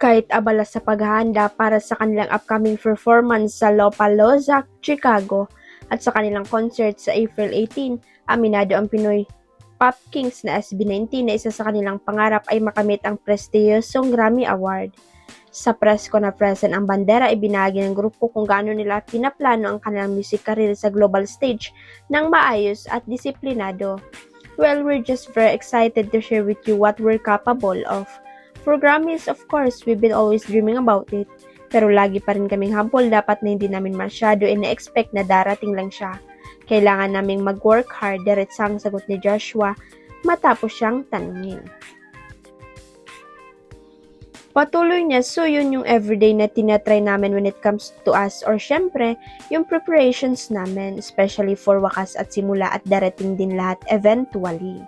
Kahit abala sa paghahanda para sa kanilang upcoming performance sa Lollapalooza, Chicago at sa kanilang concert sa April 18, aminado ang Pinoy Pop Kings na SB19 na isa sa kanilang pangarap ay makamit ang prestiyosong Grammy Award. Sa press ko na present ang bandera, ibinahagi ng grupo kung gaano nila pinaplano ang kanilang music career sa global stage ng maayos at disiplinado. Well, we're just very excited to share with you what we're capable of. For Grammys, of course, we've been always dreaming about it. Pero lagi pa rin kaming humble, dapat na hindi namin masyado ina-expect na darating lang siya. Kailangan naming mag-work hard, diretsang sagot ni Joshua matapos siyang tanungin. Patuloy niya, so yun yung everyday na tinatry namin when it comes to us or syempre, yung preparations namin, especially for wakas at simula at darating din lahat eventually.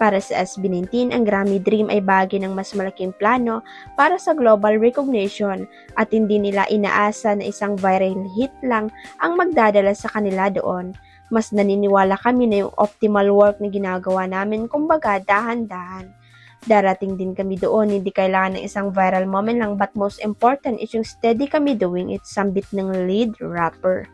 Para sa SB19, ang Grammy Dream ay bahagi ng mas malaking plano para sa global recognition at hindi nila inaasa na isang viral hit lang ang magdadala sa kanila doon. Mas naniniwala kami na yung optimal work na ginagawa namin, kumbaga dahan-dahan. Darating din kami doon, hindi kailangan ng isang viral moment lang, but most important is yung steady kami doing it, sambit ng lead rapper.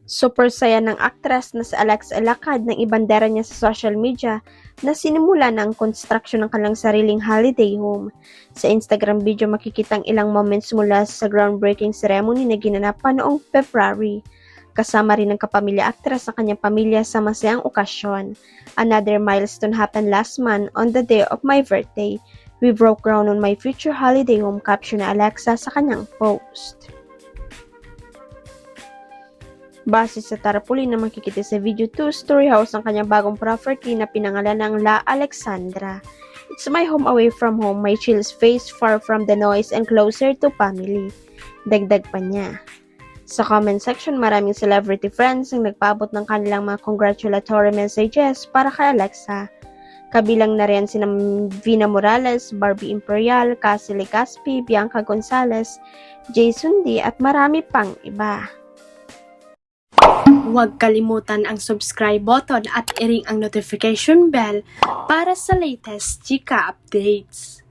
Super saya ng aktres na si Alexa Elacad ng ibandera niya sa social media na sinimula na ang construction ng kanilang sariling holiday home. Sa Instagram video makikitang ilang moments mula sa groundbreaking ceremony na ginanap pa noong February. Kasama rin ng kapamilya aktres sa kanyang pamilya sa masayang okasyon. Another milestone happened last month on the day of my birthday. We broke ground on my future holiday home, caption na Alexa sa kanyang post. Base sa tarpaulin na makikita sa video, 2-story house ang kanyang bagong property na pinangalan ng La Alexandra. It's my home away from home, my chill space far from the noise and closer to family. Dagdag pa niya. Sa comment section, maraming celebrity friends ang nagpaabot ng kanilang mga congratulatory messages para kay Alexa. Kabilang na rin sina Vina Morales, Barbie Imperial, Cassie Legaspi, Bianca Gonzalez, Jay Sundi at marami pang iba. Huwag kalimutan ang subscribe button at i-ring ang notification bell para sa latest chika updates.